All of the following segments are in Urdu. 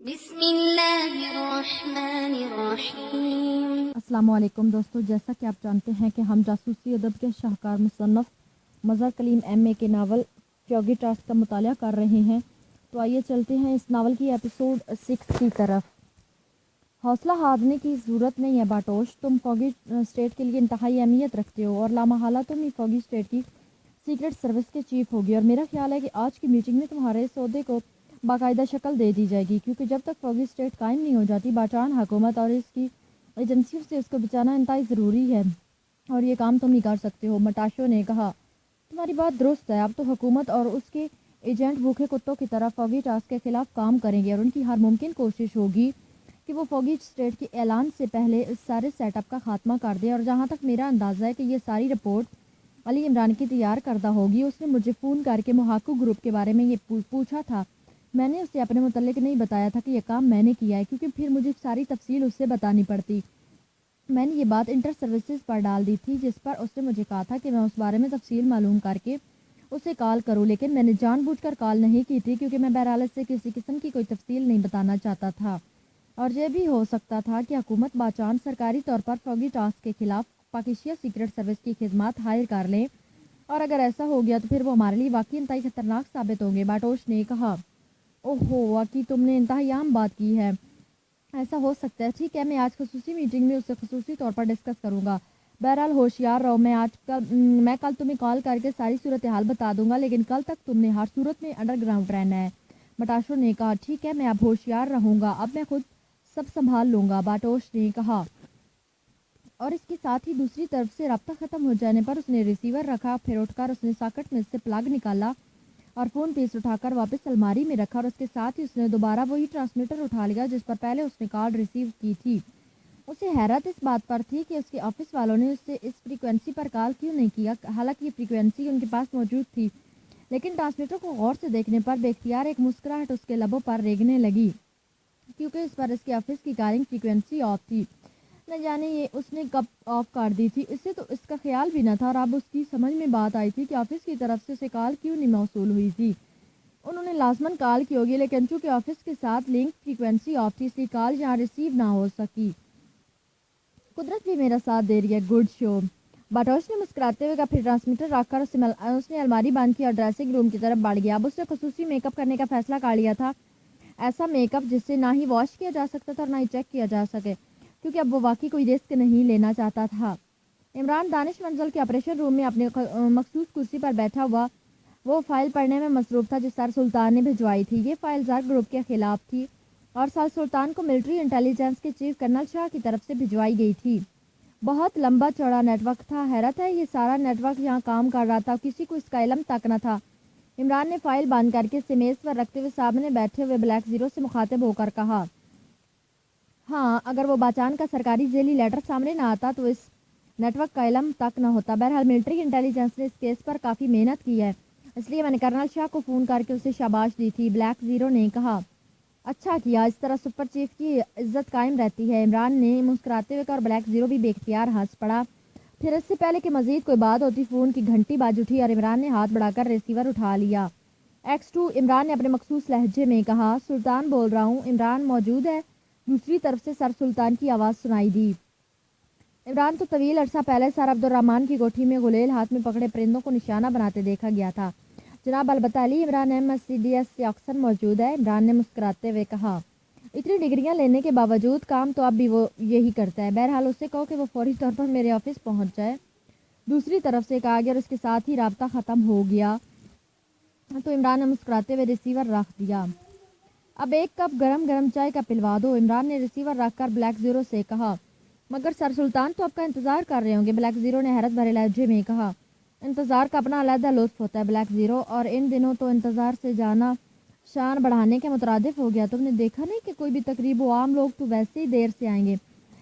بسم اللہ الرحمن الرحیم۔ السلام علیکم دوستو، جیسا کہ آپ جانتے ہیں کہ ہم جاسوسی ادب کے شاہکار مصنف مظہر کلیم ایم اے کے ناول فیوگی ٹاسک کا مطالعہ کر رہے ہیں۔ تو آئیے چلتے ہیں اس ناول کی ایپیسوڈ 6 کی طرف۔ حوصلہ ہارنے کی ضرورت نہیں ہے باٹوش، تم فوگی اسٹیٹ کے لیے انتہائی اہمیت رکھتے ہو اور لامحالہ تم ہی فوگی اسٹیٹ کی سیکرٹ سروس کے چیف ہوگی، اور میرا خیال ہے کہ آج کی میٹنگ میں تمہارے سودے کو باقاعدہ شکل دے دی جائے گی، کیونکہ جب تک فوگی اسٹیٹ قائم نہیں ہو جاتی باچان حکومت اور اس کی ایجنسیوں سے اس کو بچانا انتہائی ضروری ہے، اور یہ کام تم ہی کر سکتے ہو۔ مٹاشو نے کہا، تمہاری بات درست ہے، اب تو حکومت اور اس کے ایجنٹ بھوکے کتوں کی طرح فوگی ٹاسک کے خلاف کام کریں گے، اور ان کی ہر ممکن کوشش ہوگی کہ وہ فوگی اسٹیٹ کے اعلان سے پہلے اس سارے سیٹ اپ کا خاتمہ کر دے۔ اور جہاں تک میرا اندازہ ہے کہ یہ ساری رپورٹ علی عمران کی تیار کردہ ہوگی، اس نے مجھے فون کر کے محقق گروپ کے بارے میں یہ پوچھا تھا۔ میں نے اسے اپنے متعلق نہیں بتایا تھا کہ یہ کام میں نے کیا ہے، کیونکہ پھر مجھے ساری تفصیل اس سے بتانی پڑتی۔ میں نے یہ بات انٹر سروسز پر ڈال دی تھی، جس پر اس نے مجھے کہا تھا کہ میں اس بارے میں تفصیل معلوم کر کے اسے کال کروں، لیکن میں نے جان بوجھ کر کال نہیں کی تھی، کیونکہ میں بہرحال سے کسی قسم کی کوئی تفصیل نہیں بتانا چاہتا تھا، اور یہ بھی ہو سکتا تھا کہ حکومت باچان سرکاری طور پر فوگی ٹاسک کے خلاف پاکستان سیکرٹ سروس کی خدمات ہائر کر لیں، اور اگر ایسا ہو گیا تو پھر وہ ہمارے لیے واقعی انتہائی خطرناک ثابت ہوں گے۔ باٹوش نے کہا، اوہو، واقعی تم نے انتہائی عام بات کی ہے، ایسا ہو سکتا ہے۔ ٹھیک ہے، میں آج خصوصی میٹنگ میں اسے خصوصی طور پر ڈسکس کروں گا۔ بہرحال ہوشیار رہو، میں کل تمہیں کال کر کے ساری صورتحال بتا دوں گا، لیکن کل تک تم نے ہر صورت میں انڈر گراؤنڈ رہنا ہے۔ مٹاشو نے کہا، ٹھیک ہے، میں اب ہوشیار رہوں گا، اب میں خود سب سنبھال لوں گا۔ باٹوش نے کہا، اور اس کے ساتھ ہی دوسری طرف سے رابطہ ختم ہو جانے پر اس نے ریسیور رکھا، پھر اٹھ کر اس نے ساکٹ میں سے پلگ نکالا اور فون پیس اٹھا کر واپس الماری میں رکھا، اور اس کے ساتھ ہی اس نے دوبارہ وہی ٹرانسمیٹر اٹھا لیا جس پر پہلے اس نے کال ریسیو کی تھی۔ اسے حیرت اس بات پر تھی کہ اس کے آفس والوں نے اس سے اس فریکوینسی پر کال کیوں نہیں کیا، حالانکہ یہ فریکوینسی ان کے پاس موجود تھی، لیکن ٹرانسمیٹر کو غور سے دیکھنے پر بے اختیار ایک مسکراہٹ اس کے لبوں پر ریگنے لگی، کیونکہ اس پر اس کے آفس کی کالنگ فریکوینسی آف تھی۔ نہ جانے یہ اس نے کب آف کر دی تھی، اسے تو اس کا خیال بھی نہ تھا، اور اب اس کی سمجھ میں بات آئی تھی کہ آفس کی طرف سے اسے کال کیوں نہیں موصول ہوئی تھی۔ انہوں نے لازماً کال کی ہوگی، لیکن چونکہ آفس کے ساتھ لنک فریکوینسی آف تھی، اس لیے کال یہاں ریسیو نہ ہو سکی۔ قدرت بھی میرا ساتھ دے رہی ہے، گڈ شو۔ باٹوش نے مسکراتے ہوئے کہا، پھر ٹرانسمیٹر رکھ کر اس نے الماری بند کی اور ڈریسنگ روم کی طرف بڑھ گیا۔ اب اس نے خصوصی میک اپ کرنے کا فیصلہ کر لیا تھا، ایسا میک اپ جس سے نہ ہی واش کیا جا سکتا تھا اور نہ ہی چیک کیا جا سکے، کیونکہ اب وہ واقعی کوئی رسک نہیں لینا چاہتا تھا۔ عمران دانش منزل کے آپریشن روم میں اپنے مخصوص کرسی پر بیٹھا ہوا وہ فائل پڑھنے میں مصروف تھا جو سر سلطان نے بھجوائی تھی۔ یہ فائل زر گروپ کے خلاف تھی اور سر سلطان کو ملٹری انٹیلیجنس کے چیف کرنل شاہ کی طرف سے بھجوائی گئی تھی۔ بہت لمبا چوڑا نیٹ ورک تھا، حیرت ہے یہ سارا نیٹ ورک یہاں کام کر رہا تھا، کسی کو اس کا علم تک نہ تھا۔ عمران نے فائل بند کر کے اسے میز پر رکھتے ہوئے سامنے بیٹھے ہوئے بلیک زیرو سے مخاطب ہو کر کہا، ہاں، اگر وہ باچان کا سرکاری ذیلی لیٹر سامنے نہ آتا تو اس نیٹ ورک کا علم تک نہ ہوتا۔ بہرحال ملٹری انٹیلیجنس نے اس کیس پر کافی محنت کی ہے، اس لیے میں نے کرنل شاہ کو فون کر کے اسے شاباش دی تھی۔ بلیک زیرو نے کہا، اچھا کیا، اس طرح سپر چیف کی عزت قائم رہتی ہے۔ عمران نے مسکراتے ہوئے کہا، اور بلیک زیرو بھی بے اختیار ہنس پڑا۔ پھر اس سے پہلے کہ مزید کوئی بات ہوتی فون کی گھنٹی بج اٹھی اور عمران نے ہاتھ بڑھا کر ریسیور اٹھا لیا۔ X2 عمران نے اپنے مخصوص لہجے میں کہا، سلطان بول رہا ہوں، عمران موجود ہے؟ دوسری طرف سے سر سلطان کی آواز سنائی دی۔ عمران تو طویل عرصہ پہلے سر عبد الرحمن کی کوٹھی میں غلیل ہاتھ میں پکڑے پرندوں کو نشانہ بناتے دیکھا گیا تھا۔ جناب، البتہ علی عمران MSCDS سے اکثر موجود ہے، عمران نے مسکراتے ہوئے کہا۔ اتنی ڈگریاں لینے کے باوجود کام تو اب بھی وہ یہی کرتا ہے۔ بہرحال اسے کہو کہ وہ فوری طور پر میرے آفس پہنچ جائے، دوسری طرف سے کہا گیا، اور اس کے ساتھ ہی رابطہ ختم ہو گیا۔ تو عمران نے مسکراتے ہوئے ریسیور رکھ دیا۔ اب ایک کپ گرم گرم چائے کا پلوا دو، عمران نے ریسیور رکھ کر بلیک زیرو سے کہا۔ مگر سر سلطان تو آپ کا انتظار کر رہے ہوں گے، بلیک زیرو نے حیرت بھرے لہجے میں کہا۔ انتظار کا اپنا علیحدہ لطف ہوتا ہے بلیک زیرو، اور ان دنوں تو انتظار سے جانا شان بڑھانے کے مترادف ہو گیا۔ تم نے دیکھا نہیں کہ کوئی بھی تقریب ہو، عام لوگ تو ویسے ہی دیر سے آئیں گے،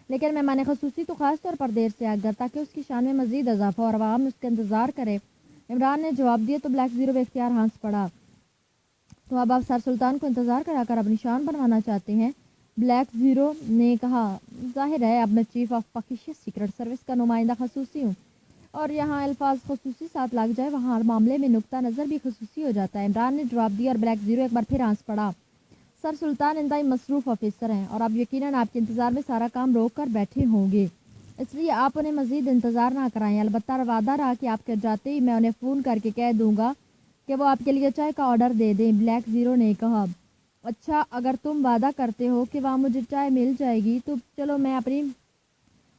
لیکن مہمان خصوصی تو خاص طور پر دیر سے آئے گا تاکہ اس کی شان میں مزید اضافہ اور عوام اس کا انتظار کرے۔ عمران نے جواب دیا تو بلیک زیرو بے اختیار ہنس پڑا۔ تو اب آپ سر سلطان کو انتظار کرا کر اپنی شان بنوانا چاہتے ہیں؟ بلیک زیرو نے کہا، ظاہر ہے اب میں chief of Pakistan secret service کا نمائندہ خصوصی ہوں، اور یہاں الفاظ خصوصی ساتھ لگ جائے وہاں ہر معاملے میں نقطہ نظر بھی خصوصی ہو جاتا ہے۔ عمران نے جواب دیا اور بلیک زیرو ایک بار پھر ہنس پڑا۔ سر سلطان انتہائی مصروف آفیسر ہیں اور اب یقیناً آپ کے انتظار میں سارا کام روک کر بیٹھے ہوں گے، اس لیے آپ انہیں مزید انتظار نہ کرائیں۔ البتہ وعدہ رہا کہ آپ کے جاتے ہی میں انہیں فون کر کے کہہ دوں گا کہ وہ آپ کے لیے چائے کا آرڈر دے دیں۔ بلیک زیرو نے کہا، اچھا اگر تم وعدہ کرتے ہو کہ وہاں مجھے چائے مل جائے گی تو چلو میں اپنی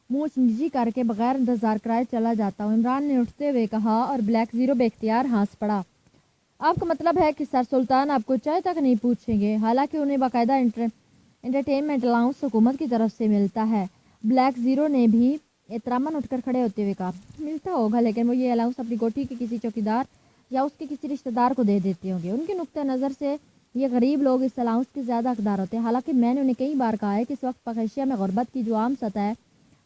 منہ نجی کر کے بغیر انتظار کرائے چلا جاتا ہوں، عمران نے اٹھتے ہوئے کہا اور بلیک زیرو بے اختیار ہنس پڑا۔ آپ کا مطلب ہے کہ سر سلطان آپ کو چائے تک نہیں پوچھیں گے، حالانکہ انہیں باقاعدہ انٹرٹینمنٹ الاؤنس حکومت کی طرف سے ملتا ہے۔ بلیک زیرو نے بھی احتراماً اٹھ کر کھڑے ہوتے ہوئے کہا، ملتا ہوگا لیکن وہ یہ الاؤنس اپنی کوٹھی کے کسی چوکیدار یا اس کے کسی رشتہ دار کو دے دیتے ہوں گے۔ ان کے نقطہ نظر سے یہ غریب لوگ اس الاؤنس کے زیادہ حقدار ہوتے ہیں، حالانکہ میں نے انہیں کئی بار کہا ہے کہ اس وقت پاکیشیا میں غربت کی جو عام سطح ہے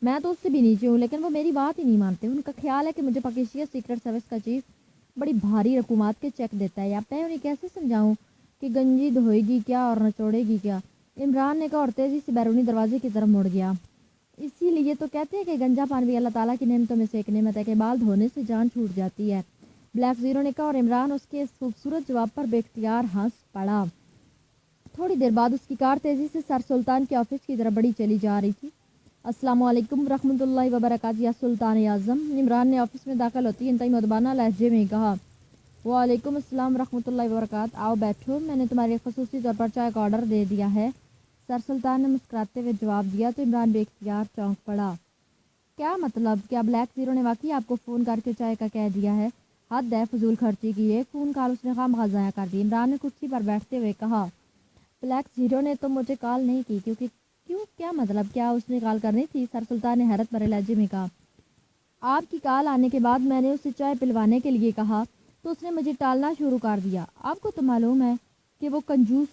میں تو اس سے بھی نیچے ہوں، لیکن وہ میری بات ہی نہیں مانتے۔ ان کا خیال ہے کہ مجھے پاکیشیا سیکرٹ سروس کا چیف بڑی بھاری رقومات کے چیک دیتا ہے، یا میں انہیں کیسے سمجھاؤں کہ گنجی دھوئے گی کیا اور نچوڑے گی کیا؟ عمران نے کہا اور تیزی سے بیرونی دروازے کی طرف مڑ گیا۔ اسی لیے تو کہتے ہیں کہ گنجا پان بھی اللہ تعالیٰ کی نعمتوں میں سے ایک نعمت ہے کہ بال دھونے سے جان چھوٹ جاتی ہے، بلیک زیرو نے کہا اور عمران اس کے اس خوبصورت جواب پر بے اختیار ہنس پڑا۔ تھوڑی دیر بعد اس کی کار تیزی سے سر سلطان کے آفس کی طرف بڑی چلی جا رہی تھی۔ السلام علیکم ورحمۃ اللہ وبرکاتہ یا سلطان اعظم، عمران نے آفس میں داخل ہوتی انتہائی مدبانہ لہجے میں کہا۔ وعلیکم السلام ورحمۃ اللہ وبرکاتہ، آؤ بیٹھو، میں نے تمہارے خصوصی طور پر چائے کا آرڈر دے دیا ہے، سر سلطان نے مسکراتے ہوئے جواب دیا تو عمران بے اختیار چونک پڑا۔ کیا مطلب؟ کیا بلیک زیرو نے واقعی آپ کو فون کر کے چائے کا کہہ دیا ہے؟ حد ہے فضول خرچی کی، ایک فون کال اس نے خواہ ضائع کر دی، عمران نے کرسی پر بیٹھتے ہوئے کہا۔ بلیک زیرو نے تو مجھے کال نہیں کی کیوں؟ کیا مطلب؟ کیا اس نے کال کرنی تھی؟ سر سلطان نے حیرت بھرے لہجے میں کہا۔ آپ کی کال آنے کے بعد میں نے اسے چائے پلوانے کے لیے کہا تو اس نے مجھے ٹالنا شروع کر دیا۔ آپ کو تو معلوم ہے کہ وہ کنجوس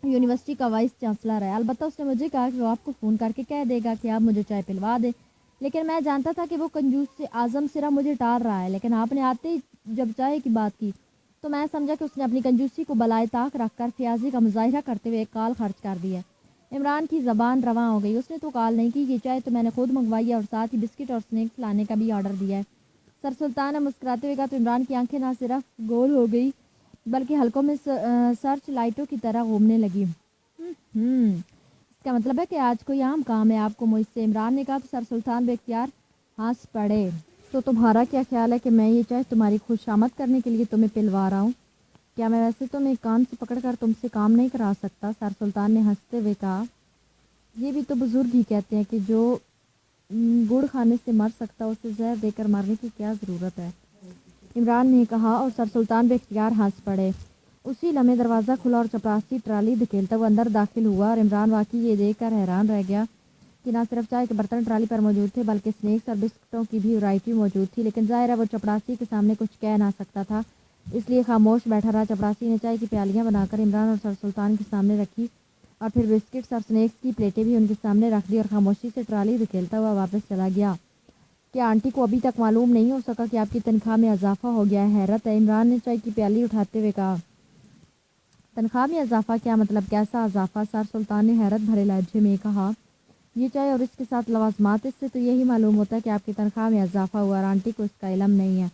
یونیورسٹی کا وائس چانسلر ہے، البتہ اس نے مجھے کہا کہ وہ آپ کو فون کر کے کہہ دے گا کہ آپ مجھے چائے پلوا دیں، لیکن میں جانتا تھا کہ وہ کنجوس سے اعظم صرف مجھے ٹال رہا ہے، لیکن آپ نے آتے ہی جب چائے کی بات کی تو میں سمجھا کہ اس نے اپنی کنجوسی کو بالائے طاق رکھ کر فیاضی کا مظاہرہ کرتے ہوئے ایک کال خرچ کر دی ہے۔ عمران کی زبان رواں ہو گئی، اس نے تو کال نہیں کی، یہ چائے تو میں نے خود منگوائی ہے اور ساتھ ہی بسکٹ اور سنیکس لانے کا بھی آرڈر دیا ہے۔ سر سلطان نے مسکراتے ہوئے کہا تو عمران کی آنکھیں نہ صرف گول ہو گئی بلکہ حلقوں میں سرچ لائٹوں کی طرح گھومنے لگی۔ اس کا مطلب ہے کہ آج کوئی عام کام ہے آپ کو مجھ سے، عمران نے کہا تو سر سلطان بے اختیار ہنس پڑے۔ تو تمہارا کیا خیال ہے کہ میں یہ چائے تمہاری خوش آمد کرنے کے لیے تمہیں پلوا رہا ہوں؟ کیا میں ویسے تمہیں کان سے پکڑ کر تم سے کام نہیں کرا سکتا؟ سر سلطان نے ہنستے ہوئے کہا، یہ بھی تو بزرگ ہی کہتے ہیں کہ جو گڑ کھانے سے مر سکتا اسے زہر دے کر مرنے کی کیا ضرورت ہے، عمران نے کہا اور سر سلطان بے اختیار ہنس پڑے۔ اسی لمحے دروازہ کھلا اور چپراسی ٹرالی دھکیلتا ہوا اندر داخل ہوا اور عمران واقعی یہ دیکھ کر حیران رہ گیا کہ نہ صرف چائے کے برتن ٹرالی پر موجود تھے بلکہ سنیکس اور بسکٹوں کی بھی ورائٹی موجود تھی، لیکن ظاہر ہے وہ چپراسی کے سامنے کچھ کہہ نہ سکتا تھا، اس لیے خاموش بیٹھا رہا۔ چپراسی نے چائے کی پیالیاں بنا کر عمران اور سر سلطان کے سامنے رکھی اور پھر بسکٹس اور سنیکس کی پلیٹیں بھی ان کے سامنے رکھ دی اور خاموشی سے ٹرالی دھکیلتا ہوا واپس چلا گیا۔ کیا آنٹی کو ابھی تک معلوم نہیں ہو سکا کہ آپ کی تنخواہ میں اضافہ ہو گیا ہے؟ حیرت ہے، عمران نے چائے کی پیالی اٹھاتے ہوئے کہا۔ تنخواہ میں اضافہ؟ کیا مطلب؟ کیسا اضافہ؟ سر سلطان نے حیرت بھرے لہجے میں کہا، یہ چائے اور اس کے ساتھ لوازمات، اس سے تو یہی معلوم ہوتا ہے کہ آپ کی تنخواہ میں اضافہ ہوا اور آنٹی کو اس کا علم نہیں ہے،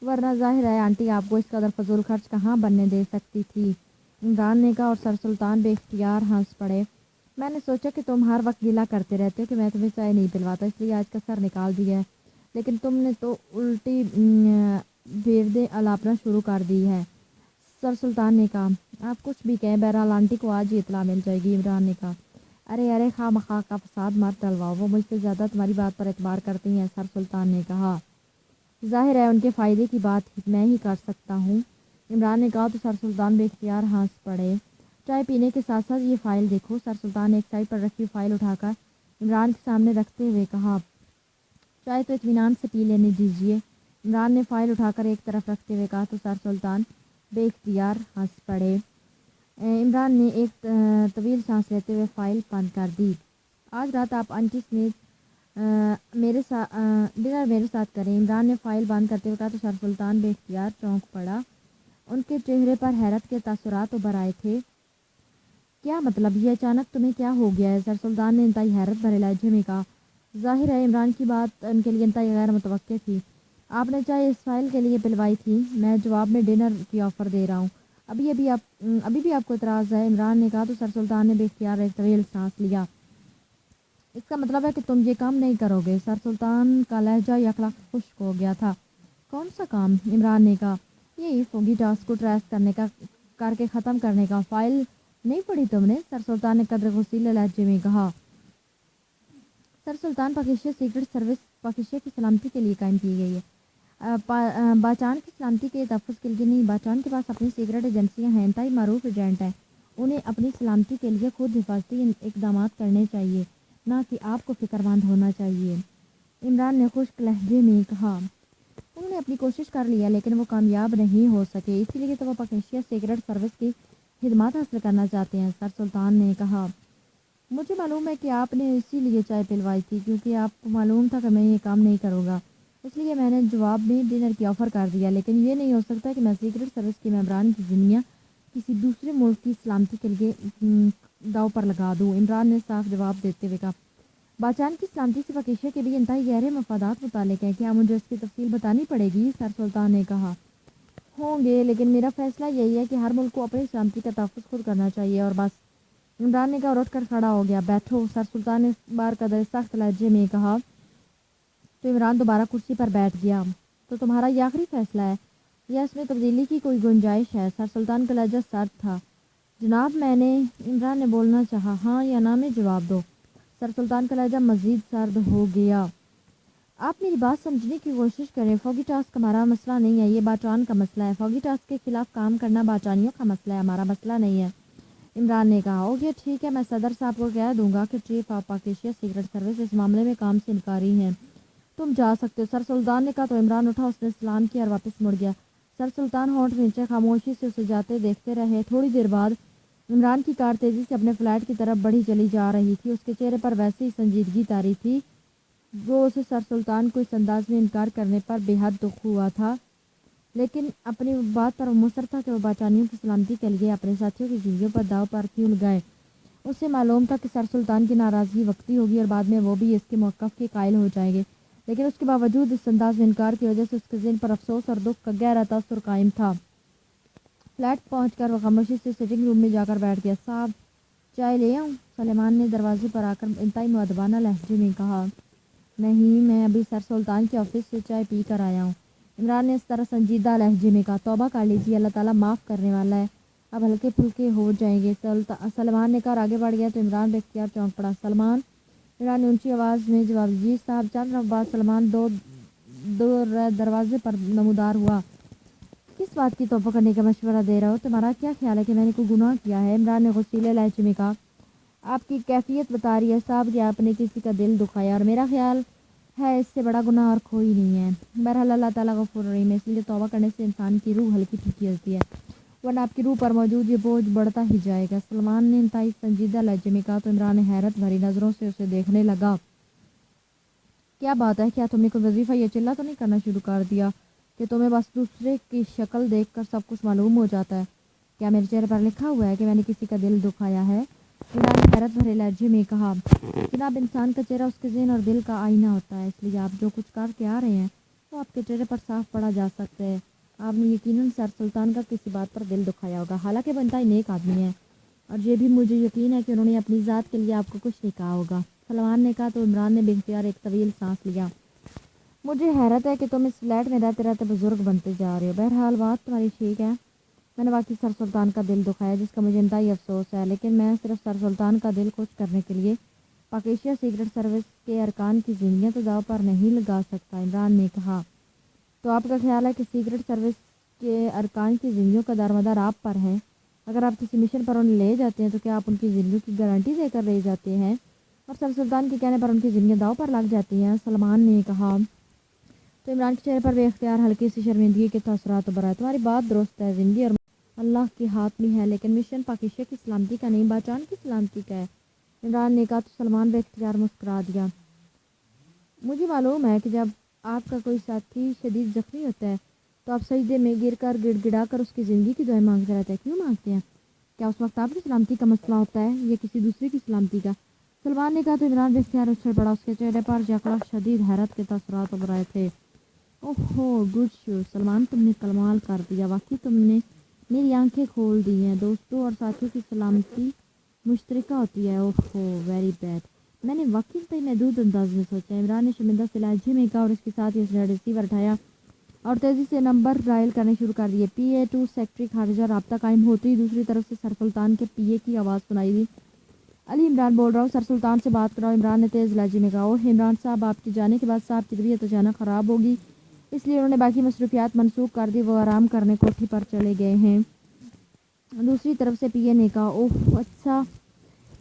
ورنہ ظاہر ہے آنٹی آپ کو اس قدر فضول خرچ کہاں بننے دے سکتی تھی، عمران نے کہا اور سر سلطان بے اختیار ہنس پڑے۔ میں نے سوچا کہ تم ہر وقت گلہ کرتے رہتے ہو کہ میں تمہیں چائے نہیں پلواتا، اس لیے آج کا سر نکال دیا ہے، لیکن تم نے تو الٹی بیردیں الاپنا شروع کر دی ہے، سر سلطان نے کہا۔ آپ کچھ بھی کہیں، بہرحال آنٹی کو آج ہی اطلاع مل جائے گی، عمران نے کہا۔ ارے خواہ مخواہ کا فساد مت ڈلواؤ، وہ مجھ سے زیادہ تمہاری بات پر اعتبار کرتی ہیں، سر سلطان نے کہا۔ ظاہر ہے ان کے فائدے کی بات میں ہی کر سکتا ہوں، عمران نے کہا تو سر سلطان بے اختیار ہنس پڑے۔ چائے پینے کے ساتھ ساتھ یہ فائل دیکھو، سر سلطان نے ایک سائڈ پر رکھی فائل اٹھا کر عمران کے سامنے رکھتے ہوئے کہا۔ چائے تو اطمینان سے پی لینے دیجیے، عمران نے فائل اٹھا کر ایک طرف رکھتے ہوئے کہا تو سر سلطان بے اختیار ہنس پڑے۔ عمران نے ایک طویل سانس لیتے ہوئے فائل بند کر دی۔ آج رات آپ آنٹی سمیت ڈنر میرے ساتھ کریں، عمران نے فائل بند کرتے ہوئے کہا تو سر سلطان بے اختیار چونک پڑا، ان کے چہرے پر حیرت کے تاثرات ابھر آئے تھے۔ کیا مطلب؟ یہ اچانک تمہیں کیا ہو گیا ہے؟ سر سلطان نے انتہائی حیرت بھرے لہجے میں کہا۔ ظاہر ہے عمران کی بات ان کے لیے انتہائی غیر متوقع تھی۔ آپ نے چائے اس فائل کے لیے پلوائی تھی؟ میں جواب میں ڈنر کی آفر دے رہا ہوں، ابھی بھی آپ کو اعتراض ہے؟ عمران نے کہا تو سر سلطان نے بے اختیار ایک طویل سانس لیا۔ اس کا مطلب ہے کہ تم یہ کام نہیں کرو گے؟ سر سلطان کا لہجہ یا اخلاق خشک ہو گیا تھا۔ کون سا کام؟ عمران نے کہا، یہی فوگی ٹاسک کو ٹریس کر کے ختم کرنے کا۔ فائل نہیں پڑھی تم نے؟ سر سلطان نے قدر غصیلے لہجے میں کہا۔ سر سلطان، پاکیشیا سیکرٹ سروس پاکیشیا کی سلامتی کے لیے قائم کی گئی ہے، باچان کی سلامتی کے تحفظ کے لیے نہیں۔ باچان کے پاس اپنی سیکرٹ ایجنسیاں ہیں، انتہائی معروف ایجنٹ ہیں، انہیں اپنی سلامتی کے لیے خود حفاظتی اقدامات کرنے چاہیے، نہ کہ آپ کو فکر مند ہونا چاہیے، عمران نے خشک لہجے میں کہا۔ انہوں نے اپنی کوشش کر لیا لیکن وہ کامیاب نہیں ہو سکے، اسی لیے تو وہ پاکیشیا سیکرٹ سروس کی خدمات حاصل کرنا چاہتے ہیں، سر سلطان نے کہا۔ مجھے معلوم ہے کہ آپ نے اسی لیے چائے پلوائی تھی، کیونکہ آپ کو معلوم تھا کہ میں یہ کام نہیں کروں گا، اس لیے میں نے جواب میں ڈنر کی آفر کر دیا، لیکن یہ نہیں ہو سکتا کہ میں سیکرٹ سروس کے ممبران کی زندگیاں کسی دوسرے ملک کی سلامتی کے لیے داؤ پر لگا دوں، عمران نے صاف جواب دیتے ہوئے کہا۔ باچان کی سلامتی سے پاکیشیا کے بھی انتہائی گہرے مفادات متعلق ہیں، کیا مجھے اس کی تفصیل بتانی پڑے گی؟ سر سلطان نے کہا۔ ہوں گے، لیکن میرا فیصلہ یہی ہے کہ ہر ملک کو اپنی سلامتی کا تحفظ خود کرنا چاہیے، اور بس، عمران نے کہا اور اٹھ کر کھڑا ہو گیا۔ بیٹھو، سر سلطان نے اس بار قدر سخت لہجے میں کہا، تو عمران دوبارہ کرسی پر بیٹھ گیا۔ تو تمہارا یہ آخری فیصلہ ہے یا اس میں تبدیلی کی کوئی گنجائش ہے؟ سر سلطان کا لہجہ سرد تھا۔ جناب، عمران نے بولنا چاہا۔ ہاں یا نہ میں جواب دو؟ سر سلطان کا لہجہ مزید سرد ہو گیا۔ آپ میری بات سمجھنے کی کوشش کریں، فوگی ٹاسک ہمارا مسئلہ نہیں ہے، یہ باچان کا مسئلہ ہے، فوگی ٹاسک کے خلاف کام کرنا باچانیوں کا مسئلہ ہے، ہمارا مسئلہ نہیں ہے، عمران نے کہا۔ اوکے ٹھیک ہے، میں صدر صاحب کو کہہ دوں گا کہ چیف آف پاکیشیا سیکرٹ سروس اس معاملے میں کام سے انکاری ہیں، تم جا سکتے ہو، سر سلطان نے کہا۔ تو عمران اٹھا، اس نے سلام کیا اور واپس مڑ گیا۔ سر سلطان ہونٹ کھینچے خاموشی سے اسے جاتے دیکھتے رہے۔ تھوڑی دیر بعد عمران کی کار تیزی سے اپنے فلیٹ کی طرف بڑھی چلی جا رہی تھی، اس کے چہرے پر ویسی ہی سنجیدگی طاری تھی وہ اسے سر سلطان کو اس انداز میں انکار کرنے پر بے حد دکھ ہوا تھا، لیکن اپنی بات پر مصر تھا کہ وہ باچانیوں کی سلامتی کے لیے اپنے ساتھیوں کی زندگیوں پر داؤ پر کیوں لگائے۔ اسے معلوم تھا کہ سر سلطان کی ناراضگی وقتی ہوگی اور بعد میں وہ بھی اس کے موقف کے قائل ہو جائیں گے، لیکن اس کے باوجود اس انداز میں انکار کی وجہ سے اس کے ذہن پر افسوس اور دکھ کا گہرا تاثر قائم تھا۔ فلیٹ پہنچ کر وہ خاموشی سے سٹنگ روم میں جا کر بیٹھ گیا۔ صاحب، چائے لے آؤں؟ سلیمان نے دروازے پر آ کر انتہائی مؤدبانہ لہجے میں کہا۔ نہیں، میں ابھی سر سلطان کے آفس سے چائے پی کر آیا ہوں، عمران نے اس طرح سنجیدہ لہجے میں کہا۔ توبہ کر لیجیے، اللہ تعالیٰ معاف کرنے والا ہے، اب ہلکے پھلکے ہو جائیں گے، سلمان نے کہا اور آگے بڑھ گیا تو عمران بے اختیار چونک پڑا۔ سلمان، عمران نے اونچی آواز میں جواب دیا۔ جی صاحب۔ چند لمحہ بعد سلمان دروازے پر نمودار ہوا۔ کس بات کی توبہ کرنے کا مشورہ دے رہے ہو؟ تمہارا کیا خیال ہے کہ میں نے کوئی گناہ کیا ہے؟ عمران نے غصیلے لہجے میں کہا۔ آپ کی کیفیت بتا رہی ہے صاحب کہ آپ نے کسی کا دل دکھایا، اور میرا خیال ہے اس سے بڑا گناہ اور کوئی نہیں ہے۔ بہرحال اللہ تعالیٰ غفور رحیم ہے، اس لیے توبہ کرنے سے انسان کی روح ہلکی پھلکی ہوتی ہے، ورنہ آپ کی روح پر موجود یہ بوجھ بڑھتا ہی جائے گا، سلمان نے انتہائی سنجیدہ لہجے میں کہا۔ تو عمران نے حیرت بھری نظروں سے اسے دیکھنے لگا۔ کیا بات ہے؟ کیا تم نے کوئی وظیفہ یا چلہ تو نہیں کرنا شروع کر دیا کہ تمہیں بس دوسرے کی شکل دیکھ کر سب کچھ معلوم ہو جاتا ہے؟ کیا میرے چہرے پر لکھا ہوا ہے کہ میں نے کسی کا دل دکھایا ہے؟ عمران نے حیرت بھرے لہجے میں کہا۔ جناب، انسان کا چہرہ اس کے ذہن اور دل کا آئینہ ہوتا ہے، اس لیے آپ جو کچھ کر کے آ رہے ہیں وہ آپ کے چہرے پر صاف پڑا جا سکتا ہے۔ آپ نے یقیناً سر سلطان کا کسی بات پر دل دکھایا ہوگا، حالانکہ وہ انتہائی نیک آدمی ہے، اور یہ بھی مجھے یقین ہے کہ انہوں نے اپنی ذات کے لیے آپ کو کچھ نہیں کہا ہوگا، سلمان نے کہا۔ تو عمران نے بے اختیار ایک طویل سانس لیا۔ مجھے حیرت ہے کہ تم اس فلیٹ میں رہتے رہتے بزرگ بنتے جا رہے ہو۔ بہرحال بات تمہاری ٹھیک ہے، میں نے واقعی سر سلطان کا دل دکھایا، جس کا مجھے انتہائی افسوس ہے، لیکن میں صرف سر سلطان کا دل خوش کرنے کے لیے پاکیشیا سیکرٹ سروس کے ارکان کی زندگیاں تو داؤ پر نہیں لگا سکتا، عمران نے کہا۔ تو آپ کا خیال ہے کہ سیکرٹ سروس کے ارکان کی زندگیوں کا دارمدار آپ پر ہے؟ اگر آپ کسی مشن پر انہیں لے جاتے ہیں تو کیا آپ ان کی زندگیوں کی گارنٹی دے کر لے جاتے ہیں، اور سر سلطان کے کہنے پر ان کی زندگیاں داؤ پر لگ جاتی ہیں؟ سلمان نے کہا۔ تو عمران کے چہرے پر بے اختیار ہلکی سی شرمندگی کے تاثرات ابھر آئے۔ تمہاری بات درست ہے، زندگی اور اللہ کے ہاتھ میں ہے، لیکن مشن پاکیشیا کی سلامتی کا نہیں، باچان کی سلامتی کا ہے، عمران نے کہا۔ تو سلمان بے اختیار مسکرا دیا۔ مجھے معلوم ہے کہ جب آپ کا کوئی ساتھی شدید زخمی ہوتا ہے تو آپ سجدے میں گر کر گڑ گڑا کر اس کی زندگی کی دعائیں مانگتے رہتے ہیں، کیوں مانگتے ہیں؟ کیا اس وقت آپ کی سلامتی کا مسئلہ ہوتا ہے یا کسی دوسرے کی سلامتی کا؟ سلمان نے کہا۔ تو عمران بے اختیار اچھل پڑا، اس کے چہرے پر جقلا شدید حیرت کے تاثرات ابھر آئے تھے۔ اوہو، گڈ شو سلمان، تم نے کمال کر دیا، واقعی تم نے میری آنکھیں کھول دی ہیں. دوستوں اور ساتھیوں کی سلامتی مشترکہ ہوتی ہے. اوہو ویری بیڈ. میں نے واقعی محدود انداز میں سوچا. عمران نے شرمندہ سے لہجے میں کہا اور اس کے ساتھ ہی اس نے ریسیور اٹھایا اور تیزی سے نمبر ڈائل کرنے شروع کر دیے. PA2 سیکٹری خارجہ. رابطہ قائم ہوتے ہی دوسری طرف سے سر سلطان کے PA کی آواز سنائی دی. علی عمران بول رہا ہوں، سر سلطان سے بات کراؤ. عمران نے تیز لہجے میں کہا. اوہ عمران صاحب، آپ کے جانے کے بعد صاحب کی طبیعت اچانک خراب ہوگی، اس لیے انہوں نے باقی مصروفیات منسوخ کر دی. وہ آرام کرنے کوٹھی پر چلے گئے ہیں. دوسری طرف سے PA نے کہا. اوہ اچھا.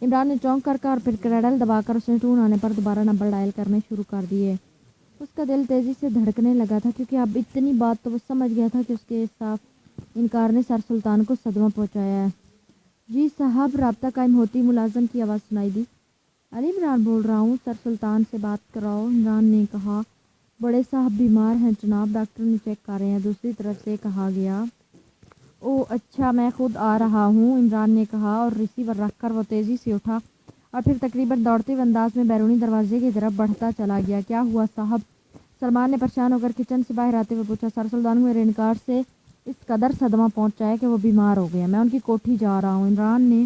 عمران نے چونک کر اور پھر کریڈل دبا کر اس نے ٹون آنے پر دوبارہ نمبر ڈائل کرنے شروع کر دیے. اس کا دل تیزی سے دھڑکنے لگا تھا کیونکہ اب اتنی بات تو وہ سمجھ گیا تھا کہ اس کے صاف انکار نے سر سلطان کو صدمہ پہنچایا ہے. جی صاحب. رابطہ قائم ہوتی ملازم کی آواز سنائی دی. علی عمران بول رہا ہوں، سر سلطان سے بات کراؤ. عمران نے کہا. بڑے صاحب بیمار ہیں جناب، ڈاکٹر نے چیک کر رہے ہیں. دوسری طرف سے کہا گیا. او اچھا، میں خود آ رہا ہوں. عمران نے کہا اور ریسیور رکھ کر وہ تیزی سے اٹھا اور پھر تقریباً دوڑتے ہوئے انداز میں بیرونی دروازے کی طرف بڑھتا چلا گیا. کیا ہوا صاحب؟ سلمان نے پریشان ہو کر کچن سے باہر آتے ہوئے پوچھا. سر سلطان کو میرے انکار سے اس قدر صدمہ پہنچا ہے کہ وہ بیمار ہو گئے. میں ان کی کوٹھی جا رہا ہوں. عمران نے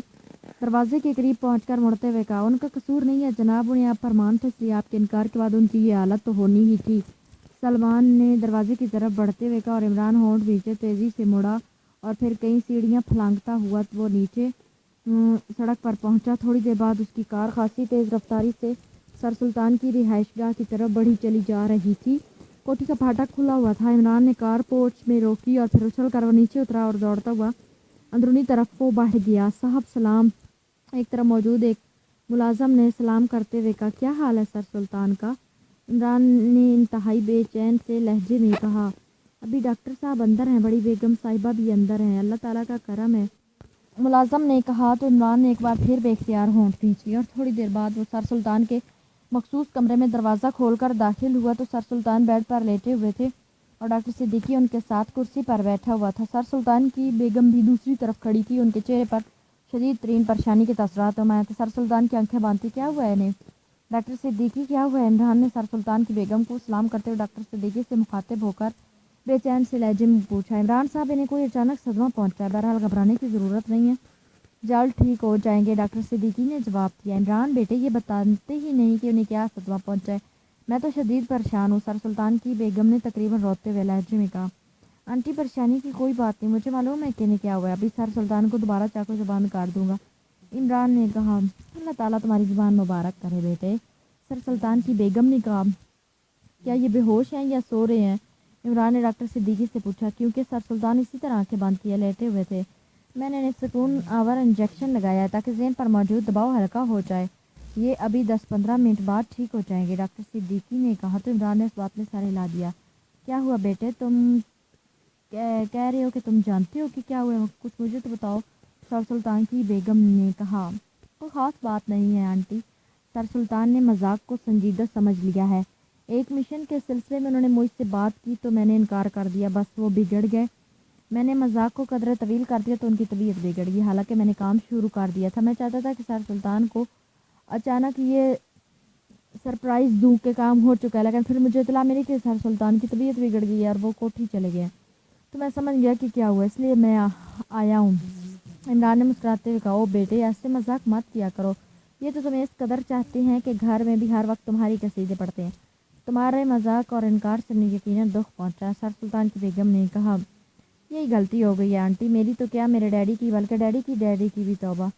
دروازے کے قریب پہنچ کر مڑتے ہوئے کہا. ان کا قصور نہیں ہے جناب، انہیں آپ پر مان تھا، اس لیے آپ کے انکار کے بعد ان کی یہ حالت تو ہونی ہی تھی. سلمان نے دروازے کی طرف بڑھتے ہوئے کہا اور عمران ہونٹ پیچھے تیزی سے مڑا اور پھر کئی سیڑھیاں پھلانگتا ہوا وہ نیچے سڑک پر پہنچا. تھوڑی دیر بعد اس کی کار خاصی تیز رفتاری سے سر سلطان کی رہائش گاہ کی طرف بڑھی چلی جا رہی تھی. کوٹھی کا پھاٹک کھلا ہوا تھا. عمران نے کار پورچ میں روکی اور پھر اچھل کر وہ نیچے اترا اور دوڑتا ہوا اندرونی طرف وہ بڑھ گیا. صاحب سلام. ایک طرف موجود ایک ملازم نے سلام کرتے ہوئے کہا. کیا حال ہے سر سلطان کا؟ عمران نے انتہائی بے چین سے لہجے میں کہا. ابھی ڈاکٹر صاحب اندر ہیں، بڑی بیگم صاحبہ بھی اندر ہیں، اللہ تعالیٰ کا کرم ہے، ملازم نے کہا. تو عمران نے ایک بار پھر بے اختیار ہونٹ کھینچ لیا اور تھوڑی دیر بعد وہ سر سلطان کے مخصوص کمرے میں دروازہ کھول کر داخل ہوا تو سر سلطان بیڈ پر لیٹے ہوئے تھے اور ڈاکٹر صدیقی ان کے ساتھ کرسی پر بیٹھا ہوا تھا. سر سلطان کی بیگم بھی دوسری طرف کھڑی تھی. ان کے چہرے پر شدید ترین پریشانی کے تاثرات نمایاں تھے. سر سلطان کی آنکھیں باندھی. کیا ہوا ہے انہیں؟ ڈاکٹر صدیقی. کیا ہوا ہے؟ عمران نے سر سلطان کی بیگم کو سلام کرتے ہوئے ڈاکٹر صدیقی سے مخاطب ہو کر بے چین سے لہجے میں پوچھا. عمران صاحب، انہیں کوئی اچانک صدمہ پہنچا ہے، بہرحال گھبرانے کی ضرورت نہیں ہے، جلد ٹھیک ہو جائیں گے، ڈاکٹر صدیقی نے جواب دیا. عمران بیٹے یہ بتاتے ہی نہیں کہ انہیں کیا صدمہ پہنچا ہے. میں تو شدید پریشان ہوں، سر سلطان کی بیگم نے تقریباً روتے ہوئے لہجے میں کہا. آنٹی پریشانی کی کوئی بات نہیں، مجھے معلوم ہے کہ انہیں کیا ہوا ہے، ابھی سر سلطان کو دوبارہ چاقو سے بند کر دوں گا. عمران نے کہا. اللہ تعالیٰ تمہاری زبان مبارک کرے بیٹے. سر سلطان کی بیگم نے کہا. کیا یہ بے ہوش ہیں یا سو رہے ہیں؟ عمران نے ڈاکٹر صدیقی سے پوچھا. کیونکہ سر سلطان اسی طرح آنکھیں بند کیے لیٹے ہوئے تھے، میں نے انہیں سکون آور انجیکشن لگایا ہے تاکہ ذہن پر موجود دباؤ ہلکا ہو جائے. یہ ابھی 10-15 منٹ بعد ٹھیک ہو جائیں گے، ڈاکٹر صدیقی نے کہا. تو عمران نے اس بات میں سر ہلا دیا. کیا ہوا بیٹے؟ تم کہہ رہے ہو کہ تم جانتے ہو کہ کیا ہوا ہے، کچھ مجھے تو بتاؤ. سر سلطان کی بیگم نے کہا. کوئی خاص بات نہیں ہے آنٹی. سر سلطان نے مذاق کو سنجیدہ سمجھ لیا ہے. ایک مشن کے سلسلے میں انہوں نے مجھ سے بات کی تو میں نے انکار کر دیا، بس وہ بگڑ گئے. میں نے مذاق کو قدرے طویل کر دیا تو ان کی طبیعت بگڑ گئی. حالانکہ میں نے کام شروع کر دیا تھا. میں چاہتا تھا کہ سر سلطان کو اچانک یہ سرپرائز دوں کہ کام ہو چکا ہے، لیکن پھر مجھے اطلاع ملی کہ سر سلطان کی طبیعت بگڑ گئی ہے اور وہ کوٹھی چلے گئے. تو میں سمجھ گیا کہ کیا ہوا، اس لیے میں آیا ہوں. عمران نے مسکراتے ہوئے کہا. او بیٹے، ایسے مذاق مت کیا کرو، یہ تو تمہیں اس قدر چاہتے ہیں کہ گھر میں بھی ہر وقت تمہاری قصیدے پڑھتے ہیں. تمہارے مذاق اور انکار سے مجھے یقیناً دکھ پہنچا. سر سلطان کی بیگم نے کہا. یہی غلطی ہو گئی ہے آنٹی، میری تو کیا میرے ڈیڈی کی بلکہ ڈیڈی کی بھی توبہ.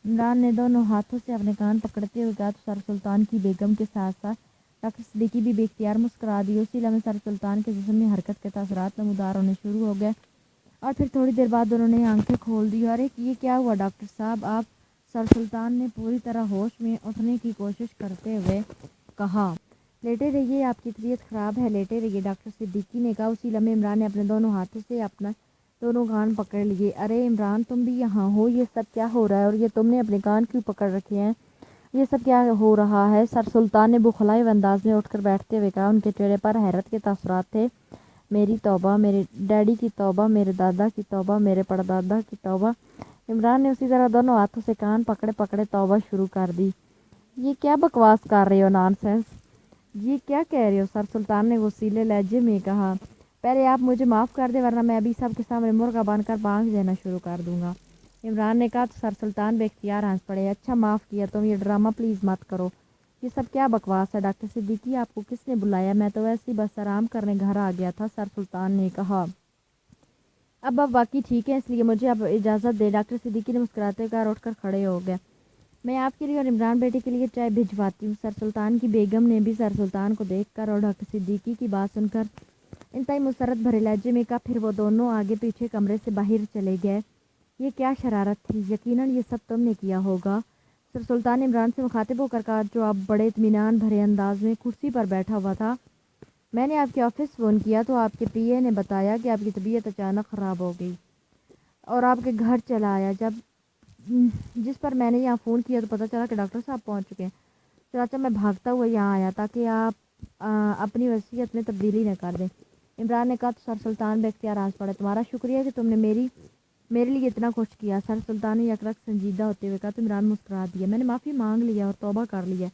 عمران نے دونوں ہاتھوں سے اپنے کان پکڑتے ہوئے کہا. تو سر سلطان کی بیگم کے ساتھ ساتھ ڈاکٹر صدیقی بھی بے اختیار مسکرا دی. اسی لمحے سر سلطان کے جسم میں حرکت کے تاثرات نمودار ہونے شروع ہو گئے اور پھر تھوڑی دیر بعد انہوں نے آنکھیں کھول دی. ارے یہ کیا ہوا ڈاکٹر صاحب آپ؟ سر سلطان نے پوری طرح ہوش میں اٹھنے کی کوشش کرتے ہوئے کہا. لیٹے رہیے، آپ کی طبیعت خراب ہے، لیٹے رہیے، ڈاکٹر صدیقی نے کہا. اسی لمحے عمران نے اپنے دونوں ہاتھوں سے اپنا دونوں کان پکڑ لیے. ارے عمران، تم بھی یہاں ہو؟ یہ سب کیا ہو رہا ہے اور یہ تم نے اپنے کان کیوں پکڑ رکھے ہیں؟ یہ سب کیا ہو رہا ہے؟ سر سلطان نے بخلائے انداز میں اٹھ کر بیٹھتے ہوئے کہا. ان کے چہرے پر حیرت کے تاثرات تھے. میری توبہ، میرے ڈیڈی کی توبہ، میرے دادا کی توبہ، میرے پردادا کی توبہ. عمران نے اسی طرح دونوں ہاتھوں سے کان پکڑے پکڑے توبہ شروع کر دی. یہ کیا بکواس کر رہے ہو؟ نان سینس. یہ کیا کہہ رہے ہو؟ سر سلطان نے غصیلے لہجے میں کہا. پہلے آپ مجھے معاف کر دیں ورنہ میں ابھی سب کے سامنے مرغا بن کر بانگ دینا شروع کر دوں گا۔ عمران نے کہا تو سر سلطان بے اختیار ہنس پڑے۔ اچھا معاف کیا، تم یہ ڈرامہ پلیز مت کرو، یہ سب کیا بکواس ہے؟ ڈاکٹر صدیقی آپ کو کس نے بلایا؟ میں تو ویسے ہی بس آرام کرنے گھر آ گیا تھا، سر سلطان نے کہا۔ اب باقی ٹھیک ہے، اس لیے مجھے اب اجازت دے۔ ڈاکٹر صدیقی نے مسکراتے ہوئے اٹھ کر کھڑے ہو گئے۔ میں آپ کے لیے اور عمران بیٹے کے لیے چائے بھجواتی ہوں۔ سر سلطان کی بیگم نے بھی سر سلطان کو دیکھ کر اور ڈاکٹر صدیقی کی بات سن کر انتہائی مسرت بھرے لہجے میں کہا، پھر وہ دونوں آگے پیچھے کمرے سے باہر چلے گئے۔ یہ کیا شرارت تھی؟ یقیناً یہ سب تم نے کیا ہوگا، سر سلطان نے عمران سے مخاطب ہو کر کہا، جو اب بڑے اطمینان بھرے انداز میں کرسی پر بیٹھا ہوا تھا۔ میں نے آپ کے آفس فون کیا تو آپ کے پی اے نے بتایا کہ آپ کی طبیعت اچانک خراب ہو گئی اور آپ کے گھر چلا آیا۔ جس پر میں نے یہاں فون کیا تو پتہ چلا کہ ڈاکٹر صاحب پہنچ چکے ہیں۔ چنانچہ میں بھاگتا ہوا یہاں آیا تاکہ آپ اپنی وصیت میں تبدیلی نہ کر دیں۔ عمران نے کہا تو سر سلطان بے اختیار ہنس پڑے۔ تمہارا شکریہ کہ تم نے میرے لیے اتنا کچھ کیا۔ سر سلطان نے یک رخ سنجیدہ ہوتے ہوئے کہا تو عمران مسکرا دیا۔ میں نے معافی مانگ لیا اور توبہ کر لیا،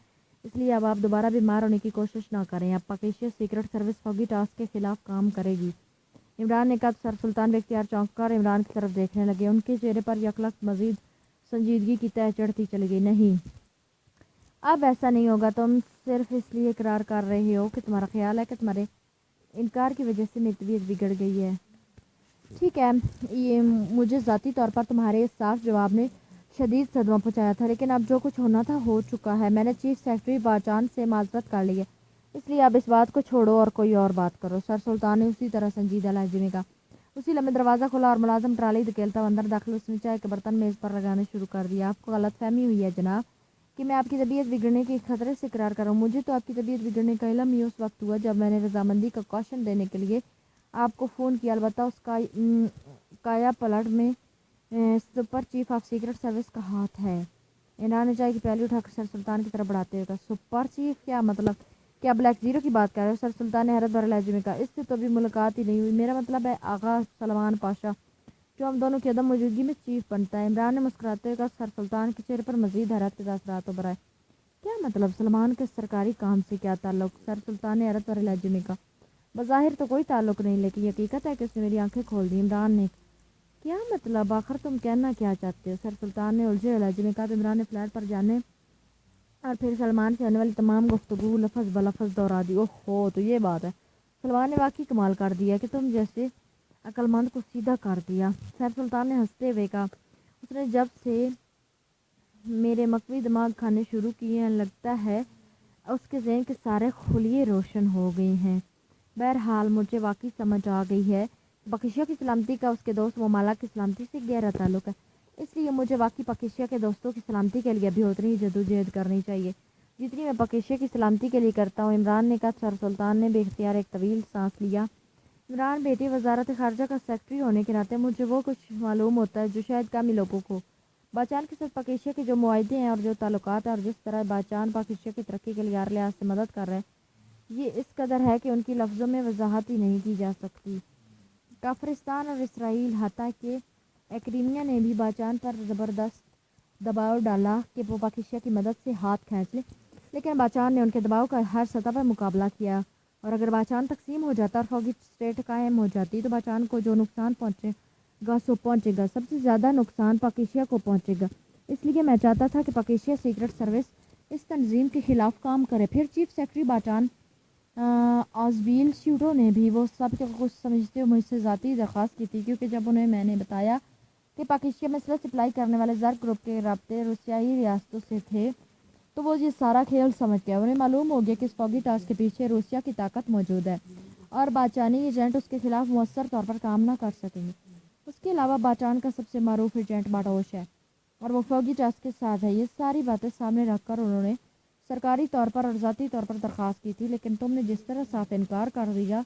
اس لیے اب آپ دوبارہ بیمار ہونے کی کوشش نہ کریں۔ اب پاکیزیا سیکرٹ سروس فوگی ٹاسک کے خلاف کام کرے گی۔ عمران نے کہا تو سر سلطان بے اختیار چونک کر عمران کی طرف دیکھنے لگے۔ ان کے چہرے پر یک لخت مزید سنجیدگی کی تہ چڑھتی چلی گئی۔ نہیں، اب ایسا نہیں ہوگا۔ تم صرف اس لیے اقرار کر رہے ہو کہ تمہارا خیال ہے کہ تمہارے انکار کی وجہ سے میری طبیعت بگڑ گئی ہے۔ ٹھیک ہے، یہ مجھے ذاتی طور پر تمہارے اس صاف جواب نے شدید صدمہ پہنچایا تھا، لیکن اب جو کچھ ہونا تھا ہو چکا ہے۔ میں نے چیف سیکرٹری باچان سے معذرت کر لی ہے، اس لیے اب اس بات کو چھوڑو اور کوئی اور بات کرو۔ سر سلطان نے اسی طرح سنجیدہ لہجے میں کہا۔ اسی لمحے دروازہ کھلا اور ملازم ٹرالی دھکیلتا ہوا اندر داخل۔ اس نے چائے کے برتن میز پر لگانے شروع کر دیا۔ آپ کو غلط فہمی ہوئی ہے جناب کہ میں آپ کی طبیعت بگڑنے کے خطرے سے اقرار کر رہا ہوں۔ مجھے تو آپ کی طبیعت بگڑنے کا علم ہی اس وقت ہوا جب میں نے رضامندی کا کوشن دینے کے لیے آپ کو فون کیا۔ البتہ اس کایا پلٹ میں super chief of secret service کا ہاتھ ہے۔ عمران نے چائے کی پیالی اٹھا کر سر سلطان کی طرف بڑھاتے ہوئے کہا، سپر چیف کیا مطلب؟ کیا بلیک زیرو کی بات کر رہے ہو؟ سر سلطان نے حیرت بھرے لہجے میں کہا، اس سے تو ابھی ملاقات ہی نہیں ہوئی۔ میرا مطلب ہے آغا سلمان پاشا، جو ہم دونوں کی عدم موجودگی میں چیف بنتا ہے۔ عمران نے مسکراتے ہوئے کہا۔ سر سلطان کے چہرے پر مزید حیرت کے تاثرات ابھر آئے۔ کیا مطلب؟ سلمان کے سرکاری کام سے کیا تعلق؟ سر سلطان نے حیرت بھرے لہجے میں کہا، بظاہر تو کوئی تعلق نہیں، لیکن یہ حقیقت ہے کہ اس نے میری آنکھیں کھول دی۔ عمران نے کیا مطلب؟ آخر تم کہنا کیا چاہتے ہو؟ سر سلطان نے الجھے لہجے میں کہا۔ تو عمران نے فلیٹ پر جانے اور پھر سلمان سے ہونے والی تمام گفتگو لفظ بلفظ دہرا دی۔ اوہ تو یہ بات ہے، سلمان نے واقعی کمال کر دیا کہ تم جیسے عقل مند کو سیدھا کر دیا۔ سر سلطان نے ہنستے ہوئے کہا، اس نے جب سے میرے مکوی دماغ کھانے شروع کیے ہیں لگتا ہے اس کے ذہن کے سارے خلیے روشن ہو گئے ہیں۔ بہرحال مجھے واقعی سمجھ آ گئی ہے پاکیزیا کی سلامتی کا اس کے دوست ممالا کی سلامتی سے گہرا تعلق ہے، اس لیے مجھے واقعی پاکیزیا کے دوستوں کی سلامتی کے لیے بھی اتنی جدوجہد کرنی چاہیے جتنی میں پاکیزیا کی سلامتی کے لیے کرتا ہوں۔ عمران نے کہا۔ سر سلطان نے بے اختیار ایک طویل سانس لیا۔ عمران بیٹے، وزارت خارجہ کا سیکرٹری ہونے کے ناطے مجھے وہ کچھ معلوم ہوتا ہے جو شاید کم ہی لوگوں کو۔ باچان کے ساتھ پاکیزیا کے جو معاہدے ہیں اور جو تعلقات ہیں اور جس طرح باچان پاکیزیا کی ترقی کے لیے ہر لحاظ سے مدد کر رہے ہیں، یہ اس قدر ہے کہ ان کی لفظوں میں وضاحت ہی نہیں کی جا سکتی۔ کافرستان اور اسرائیل حتیٰ کہ ایکڈیمیا نے بھی باچان پر زبردست دباؤ ڈالا کہ وہ پاکیزیا کی مدد سے ہاتھ کھینچ لے، لیکن باچان نے ان کے دباؤ کا ہر سطح پر مقابلہ کیا، اور اگر باچان تقسیم ہو جاتا اور فوجی اسٹیٹ قائم ہو جاتی تو باچان کو جو نقصان پہنچے گا سو پہنچے گا۔ سب سے زیادہ نقصان پاکیزیا کو پہنچے گا، اس لیے میں چاہتا تھا کہ پاکیزیا سیکرٹ سروس اس تنظیم کے خلاف کام کرے۔ پھر چیف سیکرٹری باچان آزبیل شیوٹو نے بھی وہ سب کچھ سمجھتے ہوئے مجھ سے ذاتی درخواست کی تھی، کیونکہ جب انہیں میں نے بتایا کہ پاکیزیا میں اسلحہ سپلائی کرنے والے زرق گروپ کے رابطے روسیائی ریاستوں سے تھے تو وہ یہ سارا کھیل سمجھ گیا۔ انہیں معلوم ہو گیا کہ اس فوگی ٹاسک کے پیچھے روسیا کی طاقت موجود ہے اور باچانی ایجنٹ اس کے خلاف مؤثر طور پر کام نہ کر سکیں گے۔ اس کے علاوہ باچان کا سب سے معروف ایجنٹ باڈوش ہے اور وہ فوگی ٹاسک کے ساتھ ہے۔ یہ ساری باتیں سامنے رکھ کر انہوں نے سرکاری طور پر اور ذاتی طور پر درخواست کی تھی، لیکن تم نے جس طرح صاف انکار کر دیا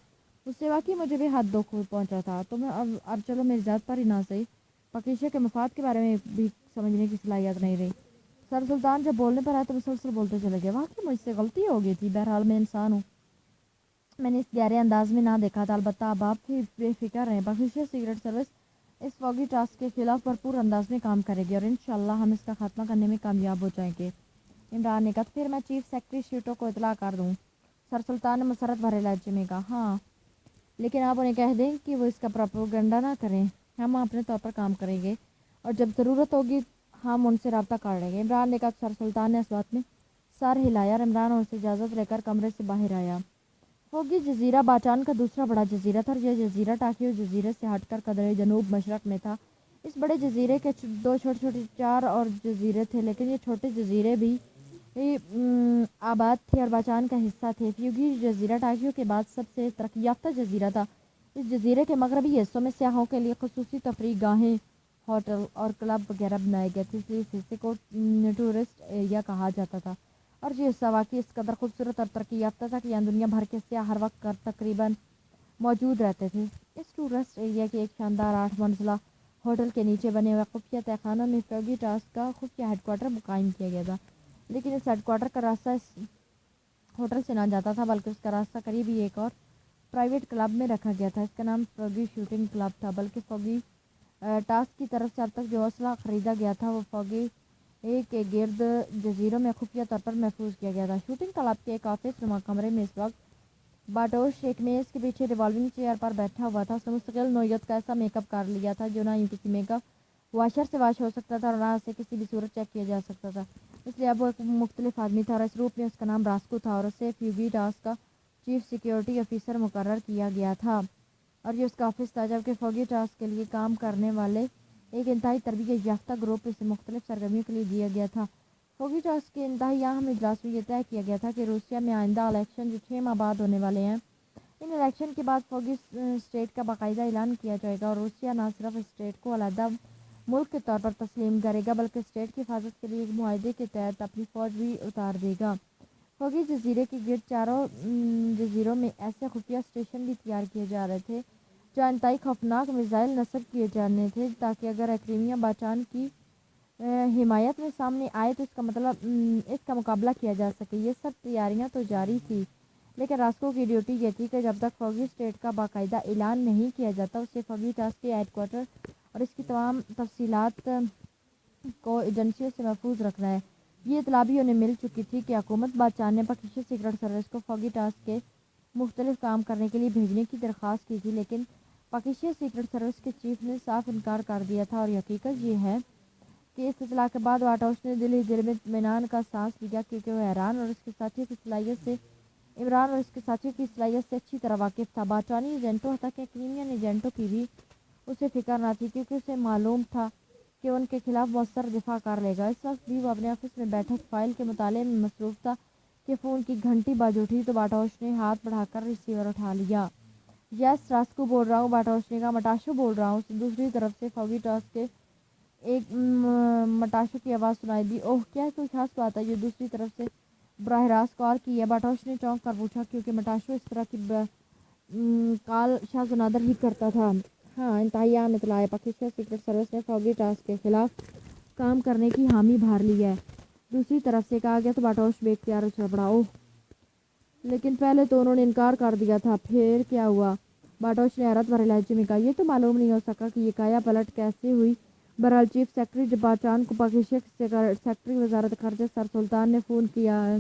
اس سے واقعی مجھے بھی حد دکھ پہنچا تھا۔ تمہیں اب چلو میری ذات پر ہی نہ صحیح، پاکیزیا کے مفاد کے بارے میں بھی سمجھنے کی صلاحیت نہیں رہی۔ سر سلطان جب بولنے پر آئے تو مسلسل بولتے چلے گئے۔ واقعی مجھ سے غلطی ہو گئی تھی، بہرحال میں انسان ہوں، میں نے اس گہرے انداز میں نہ دیکھا تھا۔ البتہ اب آپ بھی بے فکر رہیں، پاکیزیا سیکرٹ سروس اس فوگی ٹاسک کے خلاف بھرپور انداز میں کام کرے گی اور انشاءاللہ ہم اس کا خاتمہ کرنے میں کامیاب ہو جائیں گے۔ عمران نے کہا، پھر میں چیف سیکرٹری شیوٹو کو اطلاع کر دوں؟ سر سلطان نے مسرت بھرے لہجے میں کہا، ہاں لیکن آپ انہیں کہہ دیں کہ وہ اس کا پروپیگنڈا نہ کریں، ہم اپنے طور پر کام کریں گے اور جب ضرورت ہوگی ہم ان سے رابطہ کر لیں گے۔ عمران نے کہا۔ سر سلطان نے اس بات میں سر ہلایا اور عمران ان سے اجازت لے کر کمرے سے باہر آیا۔ فوگی جزیرہ باچان کا دوسرا بڑا جزیرہ تھا اور یہ جزیرہ ٹاکیو جزیرے سے ہٹ کر قدرے جنوب مشرق میں تھا۔ اس بڑے جزیرے کے دو چھوٹے چھوٹے 4 اور جزیرے تھے، لیکن یہ چھوٹے جزیرے بھی آباد تھے اور باچان کا حصہ تھے۔ فیوگی جزیرہ ٹاکیو کے بعد سب سے ترقی یافتہ جزیرہ تھا۔ اس جزیرے کے مغربی حصوں میں سیاحوں کے لیے خصوصی تفریح گاہیں، ہوٹل اور کلب وغیرہ بنائے گئے تھے، اس لیے اس حصے کو ٹورسٹ ایریا کہا جاتا تھا اور یہ حصہ واقعی اس قدر خوبصورت اور ترقی یافتہ تھا کہ یہاں دنیا بھر کے سیاح ہر وقت تقریباً موجود رہتے تھے۔ اس ٹورسٹ ایریا کے ایک شاندار 8 منزلہ ہوٹل کے نیچے بنے ہوئے خفیہ تہہ خانوں میں فیوگی ٹاسک کا خفیہ ہیڈ کوارٹر قائم کیا گیا تھا، لیکن اس ہیڈ کوارٹر کا راستہ اس ہوٹل سے نہ جاتا تھا بلکہ اس کا راستہ قریب ہی ایک اور پرائیویٹ کلب میں رکھا گیا تھا۔ اس کا نام فوگی شوٹنگ کلب تھا، بلکہ فوگی ٹاسک کی طرف سے اب تک جو اسلحہ خریدا گیا تھا وہ فوگی کے گرد جزیروں میں خفیہ طور پر محفوظ کیا گیا تھا۔ شوٹنگ کلب کے ایک آفس نما کمرے میں اس وقت باٹوش ایک میز کے پیچھے ریوالونگ چیئر پر بیٹھا ہوا تھا۔ اس نے مستقل نوعیت کا ایسا میک اپ کر لیا تھا جو نہ ہی کسی میک اپ واشر سے واش ہو سکتا تھا اور نہ اسے کسی بھی صورت چیک کیا جا سکتا تھا، اس لیے اب وہ ایک مختلف آدمی تھا اور اس روپ میں اس کا نام راسکو تھا اور اسے فیوگی ٹاسک کا چیف سیکیورٹی آفیسر مقرر کیا گیا تھا اور یہ اس کا آفس تھا، جبکہ فوگی ٹاسک کے لیے کام کرنے والے ایک انتہائی تربیت یافتہ گروپ اسے مختلف سرگرمیوں کے لیے دیا گیا تھا۔ فوگی ٹاسک کے انتہائی اہم اجلاس میں یہ طے کیا گیا تھا کہ روسیہ میں آئندہ الیکشن جو 6 ماہ بعد ہونے والے ہیں، ان الیکشن کے بعد فوگی اسٹیٹ کا باقاعدہ اعلان کیا جائے گا اور روسیہ نہ صرف اسٹیٹ کو علیحدہ ملک کے طور پر تسلیم کرے گا بلکہ اسٹیٹ کی حفاظت کے لیے ایک معاہدے کے تحت اپنی فوج بھی اتار دے گا۔ فوگی جزیرے کے گرد چاروں جزیروں میں ایسے خفیہ اسٹیشن بھی تیار کیے جا رہے تھے جہاں انتہائی خوفناک میزائل نصب کیے جانے تھے تاکہ اگر ایکریمیا باچان کی حمایت میں سامنے آئے تو اس کا مقابلہ کیا جا سکے۔ یہ سب تیاریاں تو جاری تھی، لیکن راسکو کی ڈیوٹی یہ تھی کہ جب تک فوگی اسٹیٹ کا باقاعدہ اعلان نہیں کیا جاتا اسے فوگی ٹاسک کے ہیڈ کوارٹر اور اس کی تمام تفصیلات کو ایجنسیوں سے محفوظ رکھنا ہے۔ یہ اطلاع بھی انہیں مل چکی تھی کہ حکومت باچان نے پاکستانی سیکرٹ سروس کو فوگی ٹاسک کے مختلف کام کرنے کے لیے بھیجنے کی درخواست کی تھی، لیکن پاکستانی سیکرٹ سروس کے چیف نے صاف انکار کر دیا تھا اور حقیقت یہ ہے کہ اس اطلاع کے بعد واٹوش نے دل میں اطمینان کا سانس لیا کیونکہ وہ حیران اور اس کے ساتھیوں کی صلاحیت سے عمران اور اس کے ساتھیوں کی صلاحیت سے اچھی طرح واقف تھا۔ باچانی ایجنٹوں حتیٰ کہ کریمین ایجنٹوں کی بھی اسے فکر نہ تھی کیونکہ اسے معلوم تھا کہ ان کے خلاف مؤثر دفاع کر لے گا۔ اس وقت بھی وہ اپنے آفس میں بیٹھا فائل کے مطالعے میں مصروف تھا کہ فون کی گھنٹی بج اٹھی تو باٹوش نے ہاتھ بڑھا کر ریسیور اٹھا لیا۔ یس راسکو بول رہا ہوں، باٹوش نے کہا۔ مٹاشو بول رہا ہوں، دوسری طرف سے فوگی ٹاسک کے ایک مٹاشو کی آواز سنائی دی۔ اوہ کیا کوئی خاص بات ہے؟ یہ دوسری طرف سے براہ راست کال کی ہے؟ باٹوش نے چونک کر پوچھا کیونکہ مٹاشو اس طرح کی کال شاذ و نادر ہی کرتا تھا۔ ہاں، انتہائی اہم اطلاع ہے، پاکستانی سیکرٹ سروس نے فوگی ٹاسک کے خلاف کام کرنے کی حامی بھر لی ہے، دوسری طرف سے کہا گیا تو باٹوش بے اختیار اچھل پڑا۔ اوہ لیکن پہلے تو انہوں نے انکار کر دیا تھا، پھر کیا ہوا؟ باٹوش نے حیرت بھرے لہجے میں کہا۔ یہ تو معلوم نہیں ہو سکا کہ یہ کایا پلٹ کیسے ہوئی۔ بہرحال چیف سیکرٹری باچان کو پاکستانی سیکرٹری وزارت خارجہ سر سلطان نے فون کیا ہے۔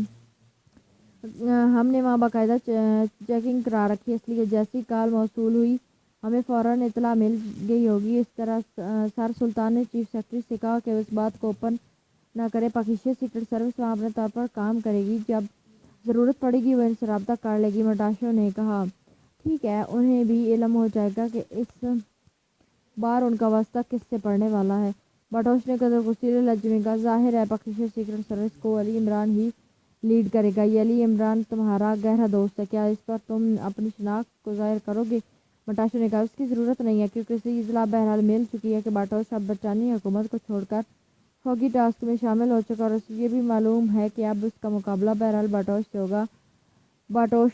ہم نے وہاں باقاعدہ چیکنگ کرا رکھی ہے، اس لیے جیسی کال موصول ہوئی ہمیں فوراً اطلاع مل گئی ہوگی۔ اس طرح سر سلطان نے چیف سیکرٹری سے کہا کہ وہ اس بات کو اوپن نہ کرے، پاکستانی سیکرٹ سروس وہاں اپنے طور پر کام کرے گی، جب ضرورت پڑے گی وہ ان سے رابطہ کر لے گی۔ مٹاشو نے کہا ٹھیک ہے، انہیں بھی علم ہو جائے گا کہ اس بار ان کا واسطہ کس سے پڑنے والا ہے۔ باٹوش نے قدر غصیلے لہجے میں کہا ظاہر ہے پاکستانی سیکرٹ سروس کو علی عمران ہی لیڈ کرے گا۔ یہ علی عمران تمہارا گہرا دوست ہے، کیا اس پر تم اپنی شناخت کو ظاہر کرو گے؟ مٹاشو نے کہا اس کی ضرورت نہیں ہے کیونکہ اسے اطلاع بہرحال مل چکی ہے کہ باٹوش اب برطانوی حکومت کو چھوڑ کر فوگی ٹاسک میں شامل ہو چکا اور اسے یہ بھی معلوم ہے کہ اب اس کا مقابلہ بہرحال باٹوش سے ہوگا۔ باٹوش